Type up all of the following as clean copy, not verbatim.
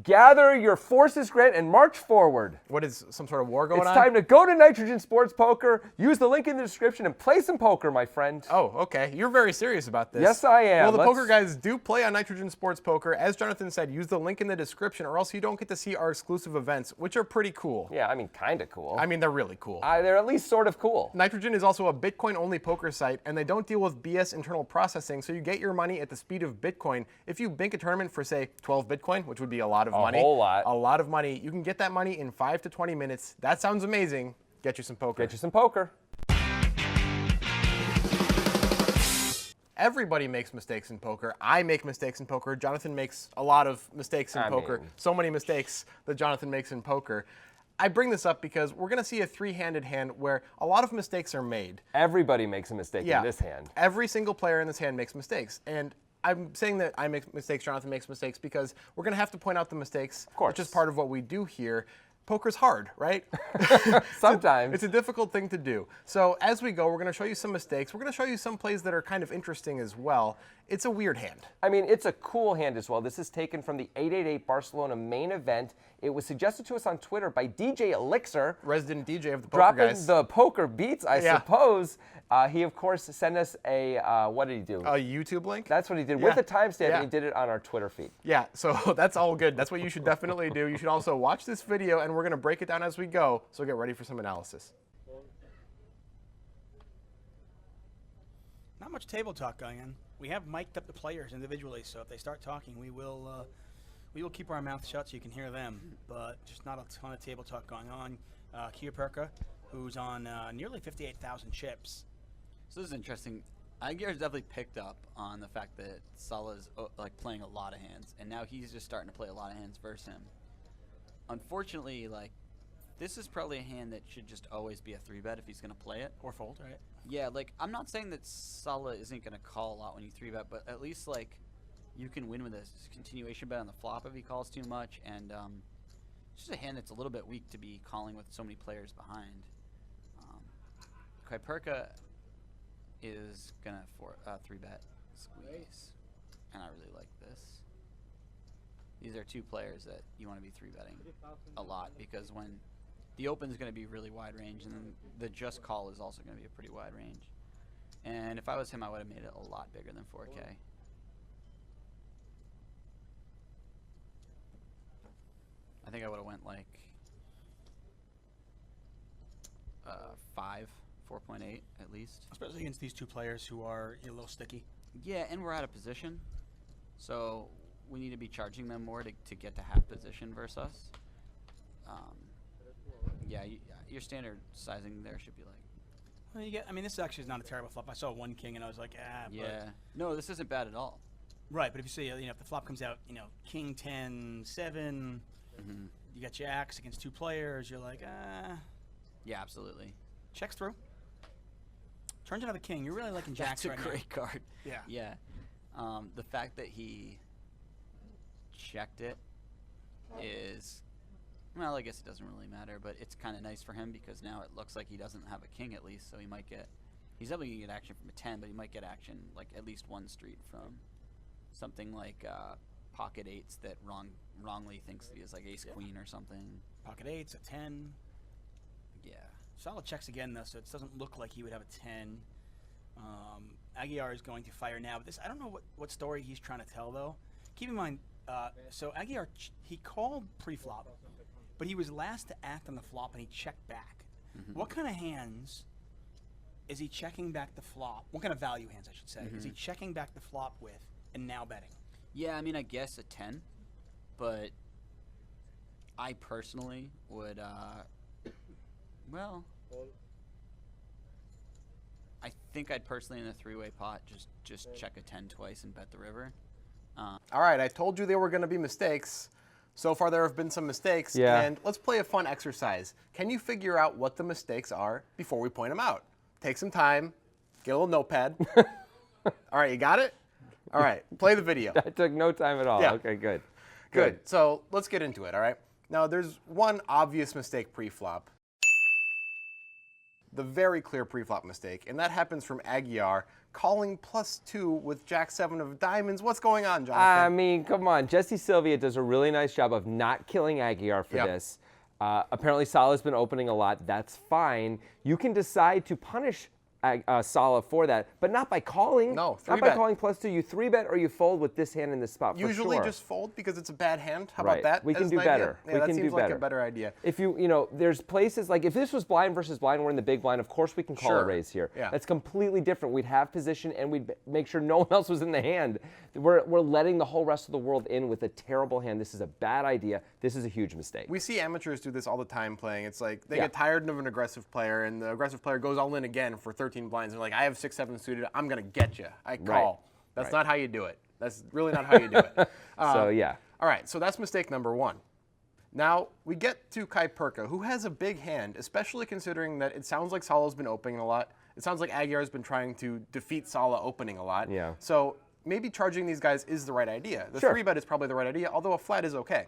Gather your forces, Grant, and march forward. What is some sort of war going on? It's time to go to Nitrogen Sports Poker, use the link in the description, and play some poker, my friend. Oh, okay. You're very serious about this. Yes, I am. Well, the poker guys do play on Nitrogen Sports Poker. As Jonathan said, use the link in the description or else you don't get to see our exclusive events, which are pretty cool. Yeah, I mean, kind of cool. I mean, they're really cool. They're at least sort of cool. Nitrogen is also a Bitcoin-only poker site, and they don't deal with BS internal processing, so you get your money at the speed of Bitcoin. If you bank a tournament for, say, 12 Bitcoin, which would be a lot of money. A whole lot. A lot of money. You can get that money in 5 to 20 minutes. That sounds amazing. Get you some poker. Get you some poker. Everybody makes mistakes in poker. I make mistakes in poker. Jonathan makes a lot of mistakes in poker. So many mistakes that Jonathan makes in poker. I bring this up because we're going to see a three-handed hand where a lot of mistakes are made. Everybody makes a mistake in this hand. Every single player in this hand makes mistakes. And I'm saying that I make mistakes, Jonathan makes mistakes, because we're going to have to point out the mistakes, which is part of what we do here. Poker's hard, right? Sometimes. It's a difficult thing to do. So as we go, we're going to show you some mistakes. We're going to show you some plays that are kind of interesting as well. It's a weird hand. I mean, it's a cool hand as well. This is taken from the 888 Barcelona main event. It was suggested to us on Twitter by DJ Elixir. Resident DJ of the poker dropping guys. The poker beats, I suppose. He, of course, sent us a, what did he do? A YouTube link? That's what he did with a timestamp, and he did it on our Twitter feed. Yeah, so that's all good. That's what you should definitely do. You should also watch this video, and we're going to break it down as we go, so get ready for some analysis. Not much table talk going on. We have mic'd up the players individually, so if they start talking, we will keep our mouth shut so you can hear them, but just not a ton of table talk going on. Perka, who's on nearly 58,000 chips. So this is interesting. Aguiar's definitely picked up on the fact that Salah's like playing a lot of hands, and now he's just starting to play a lot of hands versus him. Unfortunately, like, this is probably a hand that should just always be a 3-bet if he's going to play it. Or fold, right? Yeah, like, I'm not saying that Salah isn't going to call a lot when you 3-bet, but at least, like, you can win with a continuation bet on the flop if he calls too much, and it's just a hand that's a little bit weak to be calling with so many players behind. Perka is going to 3-bet squeeze, and I really like this. These are two players that you want to be 3-betting a lot, because when the open is going to be really wide range, and then the just call is also going to be a pretty wide range. And if I was him, I would have made it a lot bigger than 4K. I think I would have went like 4.8 at least. Especially against these two players who are a little sticky. Yeah, and we're out of position, so we need to be charging them more to get to half position versus us. Yeah, your standard sizing there should be like. Well, you get. I mean, this actually is not a terrible flop. I saw one king and I was like, ah. Yeah. No, this isn't bad at all. Right, but if you see, if the flop comes out, king 10 7, you got jacks against two players. You're like, ah. Yeah, absolutely. Checks through. Turns another king. You're really liking jacks right now. That's a great card. Yeah. Yeah. The fact that he checked it is, well, I guess it doesn't really matter, but it's kind of nice for him because now it looks like he doesn't have a king at least, so he might get, he's definitely going to get action from a 10, but he might get action like at least one street from something like pocket 8s that wrongly thinks he is like ace queen or something. Pocket 8s, a 10. Yeah. Solid checks again, though, so it doesn't look like he would have a 10. Aguiar is going to fire now, but this, I don't know what story he's trying to tell, though. Keep in mind, so Aguiar, he called pre-flop, but he was last to act on the flop, and he checked back. What kind of hands is he checking back the flop? What kind of value hands, I should say, is he checking back the flop with and now betting? Yeah, I mean, I guess a 10, but I personally would, well, I think I'd personally in a three-way pot just check a 10 twice and bet the river. All right, I told you there were going to be mistakes. So far there have been some mistakes, and let's play a fun exercise. Can you figure out what the mistakes are before we point them out? Take some time, get a little notepad. All right, you got it? All right, play the video. That took no time at all. Yeah. Okay, good. Good. So let's get into it, all right? Now, there's one obvious mistake pre-flop. the very clear pre-flop mistake, and that happens from Aguiar calling +2 with Jack-7 of diamonds. What's going on, Jonathan? I mean, come on. Jesse Sylvia does a really nice job of not killing Aguiar for this. Apparently, Salah's been opening a lot. That's fine. You can decide to punish Salah for that, but not by calling. No, not by calling +2. You 3-bet or you fold with this hand in this spot. Usually for sure. just fold because it's a bad hand. How about that? We can as do an better. Idea? Yeah, we that can seems do like better. a better idea. If there's places like if this was blind versus blind, we're in the big blind. Of course, we can call a raise here. Yeah. That's completely different. We'd have position and we'd make sure no one else was in the hand. We're letting the whole rest of the world in with a terrible hand. This is a bad idea. This is a huge mistake. We see amateurs do this all the time playing. It's like they get tired of an aggressive player, and the aggressive player goes all in again for 13 blinds. They're like, I have 6-7 suited. I'm going to get you. I call. That's not how you do it. That's really not how you do it. So, yeah. All right, so that's mistake number 1. Now, we get to Kai Perka, who has a big hand, especially considering that it sounds like Salah's been opening a lot. It sounds like Aguiar's been trying to defeat Salah opening a lot. Yeah. So maybe charging these guys is the right idea. The 3-bet is probably the right idea, although a flat is okay.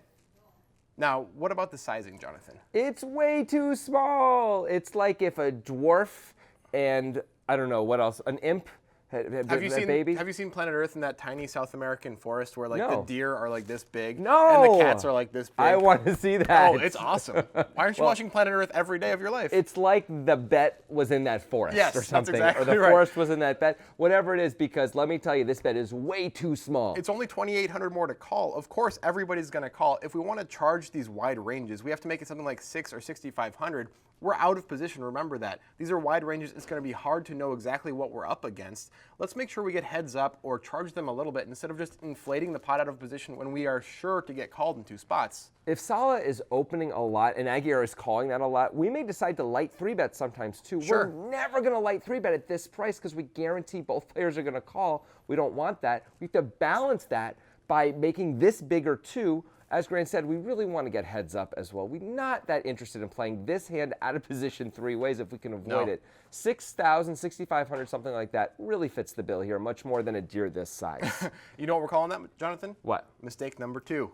Now, what about the sizing, Jonathan? It's way too small. It's like if a dwarf and, I don't know, what else, an imp Have you baby? seen Planet Earth in that tiny South American forest where like No. the deer are like this big No. and the cats are like this big? I want to see that. Oh, it's awesome. Why aren't you watching Planet Earth every day of your life? It's like the bet was in that forest Yes, or that's something. exactly or the right. forest was in that bet. Whatever it is, because let me tell you, this bet is way too small. It's only 2,800 more to call. Of course, everybody's going to call. If we want to charge these wide ranges, we have to make it something like 6 or 6,500. We're out of position, remember that. These are wide ranges. It's going to be hard to know exactly what we're up against. Let's make sure we get heads up or charge them a little bit instead of just inflating the pot out of position when we are sure to get called in 2 spots. If Salah is opening a lot and Aguiar is calling that a lot, we may decide to light 3-bet sometimes too. Sure. We're never going to light 3-bet at this price because we guarantee both players are going to call. We don't want that. We have to balance that by making this bigger too. As Grant said, we really want to get heads up as well. We're not that interested in playing this hand out of position 3 ways if we can avoid it. 6,000, 6,500, something like that really fits the bill here, much more than a deer this size. You know what we're calling that, Jonathan? What? Mistake number 2.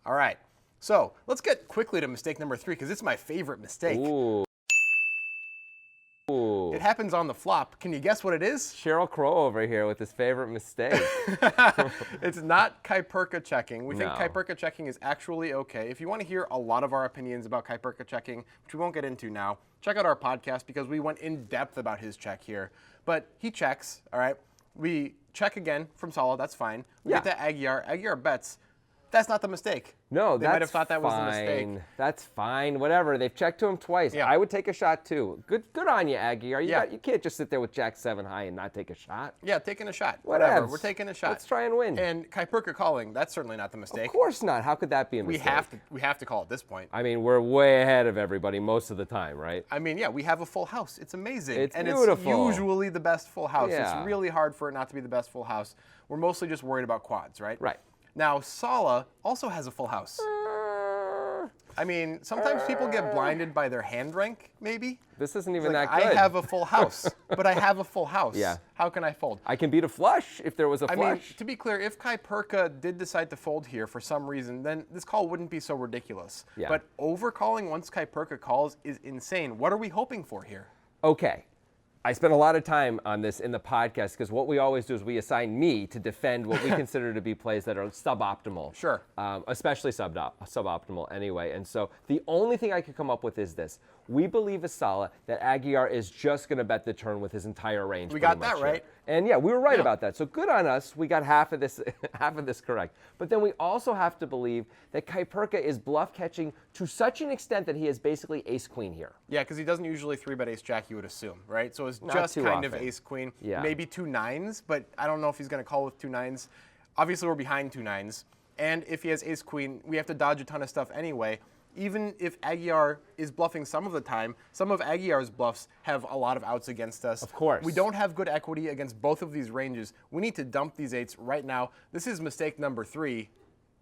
All right, so let's get quickly to mistake number 3 because it's my favorite mistake. Ooh. Ooh. It happens on the flop. Can you guess what it is? Cheryl Crow over here with his favorite mistake. It's not Kai Perka checking. We think No. Kai Perka checking is actually okay. If you want to hear a lot of our opinions about Kai Perka checking, which we won't get into now, check out our podcast because we went in depth about his check here. But he checks, all right? We check again from Salah, that's fine. We get to Aguiar. Aguiar bets. That's not the mistake. No, they might have thought that was the mistake. That's fine. Whatever. They've checked to him twice. Yeah. I would take a shot too. Good on you, Aguiar. Yeah. You can't just sit there with Jack-7 high and not take a shot. Yeah, taking a shot. Whatever. Whatever. We're taking a shot. Let's try and win. And Kai Perka calling, that's certainly not the mistake. Of course not. How could that be a We mistake? have to call at this point. I mean, we're way ahead of everybody most of the time, right? I mean, yeah, we have a full house. It's amazing. It's and beautiful. It's usually the best full house. Yeah. It's really hard for it not to be the best full house. We're mostly just worried about quads, right? Right. Now, Salah also has a full house. I mean, sometimes people get blinded by their hand rank, maybe. This isn't even Like, that good. I have a full house, but I have a full house. Yeah. How can I fold? I can beat a flush if there was a I mean, flush. to be clear, if Kai Perka did decide to fold here for some reason, then this call wouldn't be so ridiculous. Yeah. But overcalling once Kai Perka calls is insane. What are we hoping for here? Okay. I spent a lot of time on this in the podcast because what we always do is we assign me to defend what we consider to be plays that are suboptimal. Sure. Especially suboptimal anyway. And so the only thing I could come up with is this. We believe as Salah that Aguiar is just going to bet the turn with his entire range. We pretty got that much right. here. And yeah, we were right Yeah. about that. So good on us. We got half of this correct. But then we also have to believe that Kai Perka is bluff catching to such an extent that he is basically ace-queen here. Yeah, because he doesn't usually 3-bet ace-jack, you would assume, right? So it's Not just too kind of often. ace-queen. Yeah. Maybe 2 9s, but I don't know if he's going to call with 2 9s. Obviously, we're behind 2 9s. And if he has ace-queen, we have to dodge a ton of stuff anyway. Even if Aguiar is bluffing some of the time, some of Aguiar's bluffs have a lot of outs against us. Of course. We don't have good equity against both of these ranges. We need to dump these 8s right now. This is mistake number 3,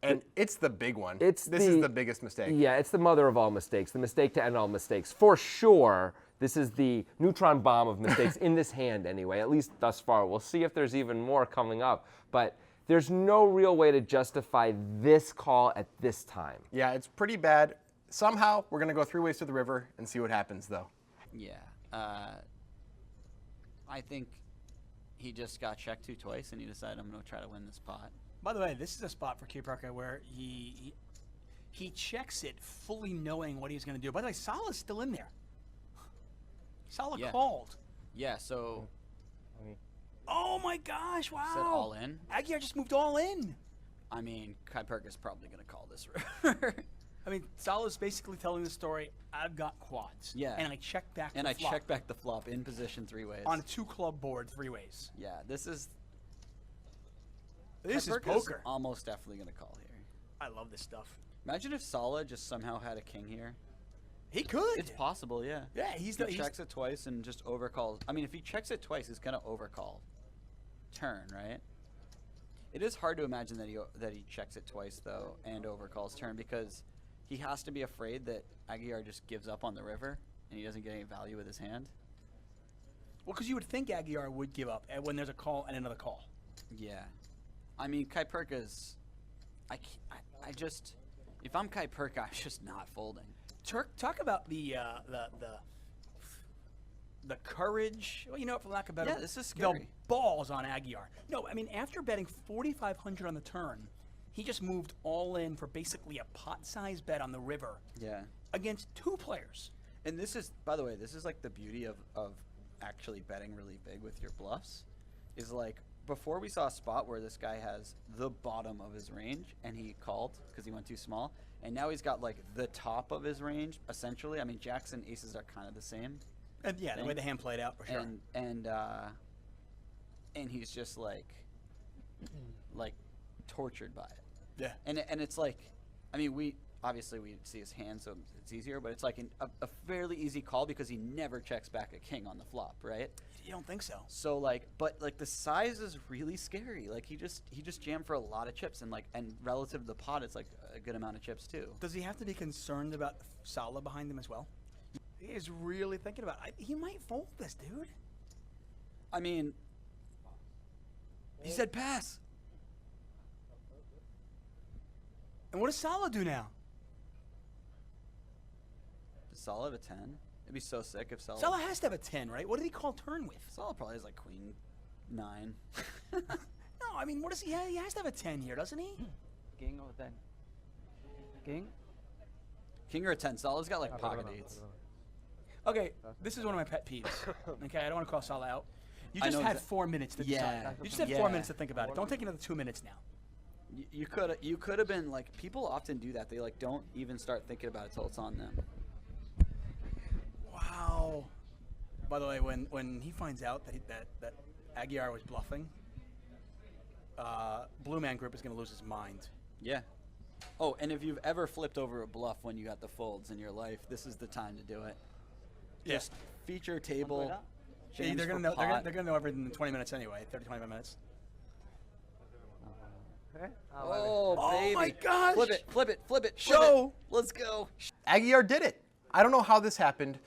and it's the big one. This is the biggest mistake. Yeah, it's the mother of all mistakes, the mistake to end all mistakes. For sure, this is the neutron bomb of mistakes in this hand anyway, at least thus far. We'll see if there's even more coming up. But there's no real way to justify this call at this time. Yeah, it's pretty bad. Somehow, we're going to go 3 ways to the river and see what happens, though. Yeah. I think he just got checked to twice, and he decided, I'm going to try to win this pot. By the way, this is a spot for Kuparka where he checks it fully knowing what he's going to do. By the way, Salah's still in there. Salah called. Yeah, so... Oh my gosh, wow. Said all in? Aguiar just moved all in. I mean, Kuparka's probably going to call this river. I mean, Salah's basically telling the story, I've got quads. Yeah. And I check back And the I flop. check back the flop in position 3 ways. On a 2-club board 3 ways. Yeah, this is... This is Kuparka's poker. almost definitely going to call here. I love this stuff. Imagine if Salah just somehow had a king here. He could. It's possible, yeah. Yeah, He checks it twice and just overcalls. I mean, if he checks it twice, he's going to overcall turn, right? It is hard to imagine that he checks it twice, though, and overcalls turn, because he has to be afraid that Aguiar just gives up on the river and he doesn't get any value with his hand. Well, because you would think Aguiar would give up when there's a call and another call. Yeah. I mean, Kuparka's... I just... If I'm Kuparka, I'm just not folding. Turk, talk about the courage. Well, you know, for lack of better, Yeah, this is scary. The balls on Aguiar. No, I mean, after betting 4,500 on the turn, he just moved all in for basically a pot-sized bet on the river. Yeah. Against 2 players. And this is, by the way, this is like the beauty of actually betting really big with your bluffs. Is like, before we saw a spot where this guy has the bottom of his range and he called because he went too small. And now he's got like the top of his range, essentially. I mean, jacks and aces are kind of the same. And yeah, the way the hand played out, for sure. And he's just like tortured by it. Yeah. And it's like, I mean, we see his hand, so it's easier, but it's like a fairly easy call because he never checks back a king on the flop, right? You don't think so? So like, but like the size is really scary. Like he just jammed for a lot of chips, and relative to the pot, it's like a good amount of chips too. Does he have to be concerned about Salah behind him as well? He is really thinking about it. He might fold this, dude. I mean, he said pass. And what does Salah do now? Salah to 10. It'd be so sick if Salah. Salah has to have a 10, right? What did he call turn with? Salah probably has like queen 9. No, I mean, what does he have? He has to have a 10 here, doesn't he? King or 10? King? King or a 10. Salah's got like pocket eights. Okay, this is one of my pet peeves. Okay, I don't want to call Salah out. You I just know had exa- 4 minutes to decide. Yeah, You just had 4 minutes to think about it. Don't take another 2 minutes now. You could have been like, people often do that. They like don't even start thinking about it till it's on them. Wow. By the way, when he finds out that Aguiar was bluffing, Blue Man Group is going to lose his mind. Yeah. Oh, and if you've ever flipped over a bluff when you got the folds in your life, this is the time to do it. Yeah. Just feature table. Yeah, jams they're for going to know. pot. They're going to know everything in 20 minutes anyway. 30, 25 minutes. Oh, baby. my gosh. Flip it, flip it, flip it. Show. Let's go. Aguiar did it. I don't know how this happened.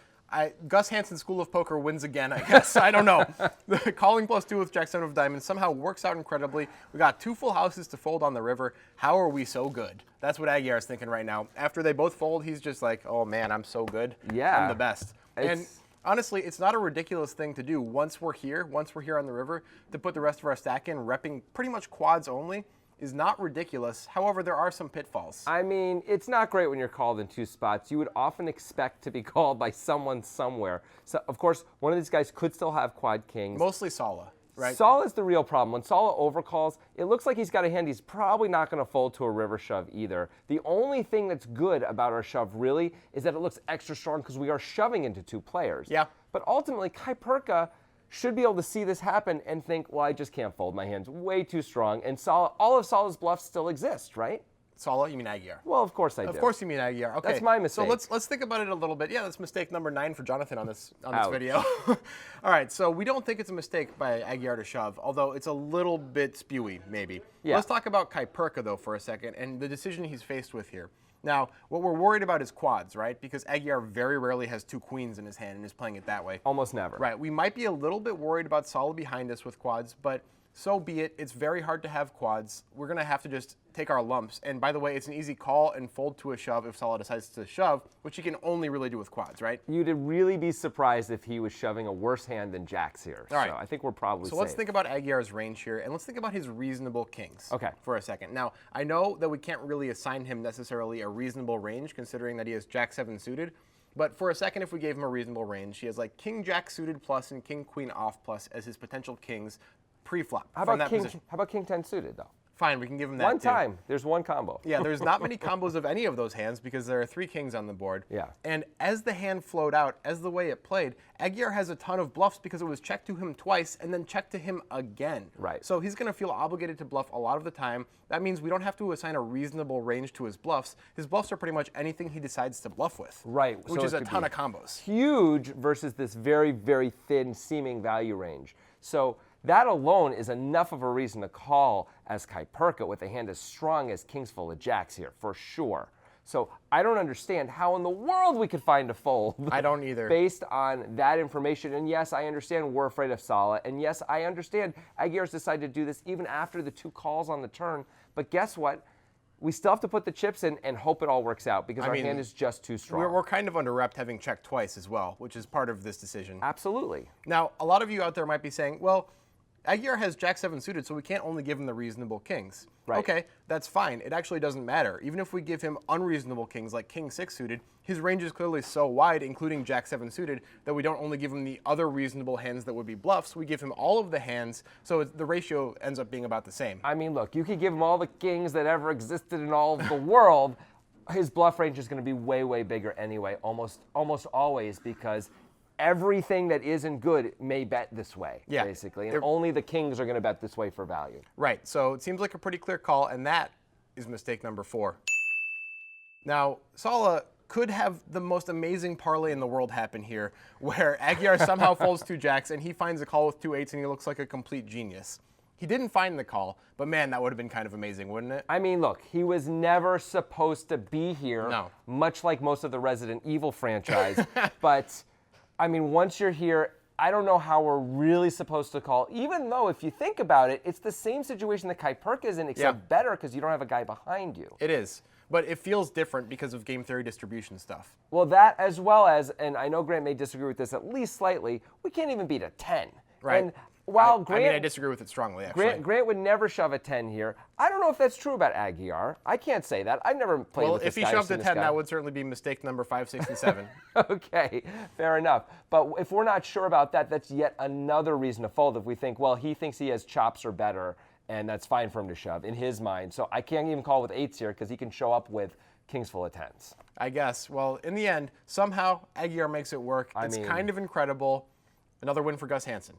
Gus Hansen School of Poker wins again, I guess. I don't know. The calling +2 with Jack 7 of diamonds somehow works out incredibly. We got 2 full houses to fold on the river. How are we so good? That's what Aguiar is thinking right now. After they both fold, he's just like, oh man, I'm so good. Yeah. I'm the best. And honestly, it's not a ridiculous thing to do once we're here on the river, to put the rest of our stack in, repping pretty much quads only. Is not ridiculous. However, there are some pitfalls. I mean, it's not great when you're called in 2 spots. You would often expect to be called by someone somewhere. So, of course, one of these guys could still have quad kings. Mostly Salah, right? Salah is the real problem. When Salah overcalls, it looks like he's got a hand he's probably not going to fold to a river shove either. The only thing that's good about our shove, really, is that it looks extra strong because we are shoving into 2 players. Yeah. But ultimately, Kuparka should be able to see this happen and think, well, I just can't fold. My hand's way too strong. And all of Salah's bluffs still exist, right? Salah, you mean Aguiar? Well, of course I do. Of course you mean Aguiar. Okay. That's my mistake. So let's think about it a little bit. Yeah, that's mistake number 9 for Jonathan on this video. All right, so we don't think it's a mistake by Aguiar to shove, although it's a little bit spewy, maybe. Yeah. Let's talk about Kuparka, though, for a second, and the decision he's faced with here. Now, what we're worried about is quads, right? Because Aguiar very rarely has 2 queens in his hand and is playing it that way. Almost never. Right. We might be a little bit worried about Salah behind us with quads, but So be it. It's very hard to have quads. We're going to have to just take our lumps. And by the way, it's an easy call and fold to a shove if Salah decides to shove, which he can only really do with quads, right? You'd really be surprised if he was shoving a worse hand than jacks here. All right. So I think we're probably So safe. let's think about Aguiar's range here, and let's think about his reasonable kings for a second. Now, I know that we can't really assign him necessarily a reasonable range, considering that he has Jack-7 suited. But for a second, if we gave him a reasonable range, he has like King-Jack suited plus and King-Queen off plus as his potential kings pre-flop. How about King 10 suited, though? Fine, we can give him that One too. time. There's one combo. Yeah, there's not many combos of any of those hands because there are 3 kings on the board. Yeah. And as the hand flowed out, as the way it played, Aguiar has a ton of bluffs because it was checked to him twice and then checked to him again. Right. So he's going to feel obligated to bluff a lot of the time. That means we don't have to assign a reasonable range to his bluffs. His bluffs are pretty much anything he decides to bluff with. Right. Which So is it a could ton be of combos. Huge versus this very, very thin seeming value range. So that alone is enough of a reason to call as Kuiperka with a hand as strong as kings full of jacks here, for sure. So I don't understand how in the world we could find a fold. I don't either. Based on that information. And yes, I understand we're afraid of Salah. And yes, I understand Aguiar's decided to do this even after the 2 calls on the turn. But guess what? We still have to put the chips in and hope it all works out because our hand is just too strong. We're kind of under rep having checked twice as well, which is part of this decision. Absolutely. Now, a lot of you out there might be saying, well, Aguiar has Jack-7 suited, so we can't only give him the reasonable kings. Right. Okay, that's fine. It actually doesn't matter. Even if we give him unreasonable kings like King-6 suited, his range is clearly so wide, including Jack-7 suited, that we don't only give him the other reasonable hands that would be bluffs, we give him all of the hands, so the ratio ends up being about the same. I mean, look, you could give him all the kings that ever existed in all of the world. His bluff range is going to be way, way bigger anyway, almost always, because everything that isn't good may bet this way, basically. And only the kings are going to bet this way for value. Right, so it seems like a pretty clear call, and that is mistake number 4. Now, Salah could have the most amazing parlay in the world happen here, where Aguiar somehow folds 2 jacks, and he finds a call with 2 8s, and he looks like a complete genius. He didn't find the call, but man, that would have been kind of amazing, wouldn't it? I mean, look, he was never supposed to be here, much like most of the Resident Evil franchise, but I mean, once you're here, I don't know how we're really supposed to call, even though if you think about it, it's the same situation that Kuiperka is in, except better because you don't have a guy behind you. It is, but it feels different because of game theory distribution stuff. Well, that as well as, and I know Grant may disagree with this at least slightly, we can't even beat a 10. Right. And while Grant, I disagree with it strongly, actually. Grant would never shove a 10 here. I don't know if that's true about Aguiar. I can't say that. I've never played with this guy. Well, if he shoved a 10, that would certainly be mistake number 5, 6, and 7. Okay, fair enough. But if we're not sure about that, that's yet another reason to fold if we think, well, he thinks he has chops or better, and that's fine for him to shove in his mind. So I can't even call with 8s here because he can show up with kings full of 10s. I guess. Well, in the end, somehow Aguiar makes it work. It's kind of incredible. Another win for Gus Hansen.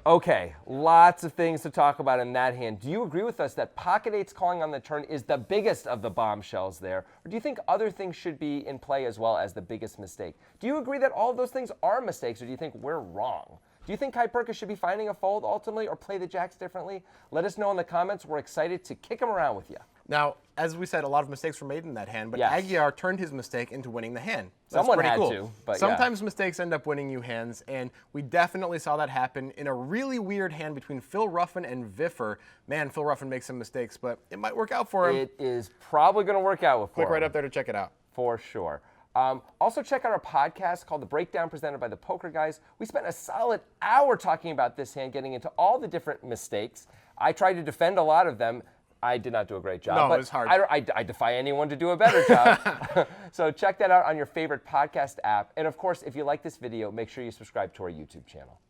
Okay, lots of things to talk about in that hand. Do you agree with us that pocket 8s calling on the turn is the biggest of the bombshells there? Or do you think other things should be in play as well as the biggest mistake? Do you agree that all of those things are mistakes, or do you think we're wrong? Do you think Kuiperka should be finding a fold ultimately or play the jacks differently? Let us know in the comments. We're excited to kick them around with you. Now, as we said, a lot of mistakes were made in that hand, but Aguiar turned his mistake into winning the hand. That's Someone pretty had cool. to, but sometimes mistakes end up winning you hands, and we definitely saw that happen in a really weird hand between Phil Ruffin and Viffer. Man, Phil Ruffin makes some mistakes, but it might work out for him. It is probably going to work out for him. Click right up there to check it out. For sure. Also, check out our podcast called The Breakdown, presented by the Poker Guys. We spent a solid hour talking about this hand, getting into all the different mistakes. I tried to defend a lot of them. I did not do a great job. No, but it was hard. I defy anyone to do a better job. So check that out on your favorite podcast app. And of course, if you like this video, make sure you subscribe to our YouTube channel.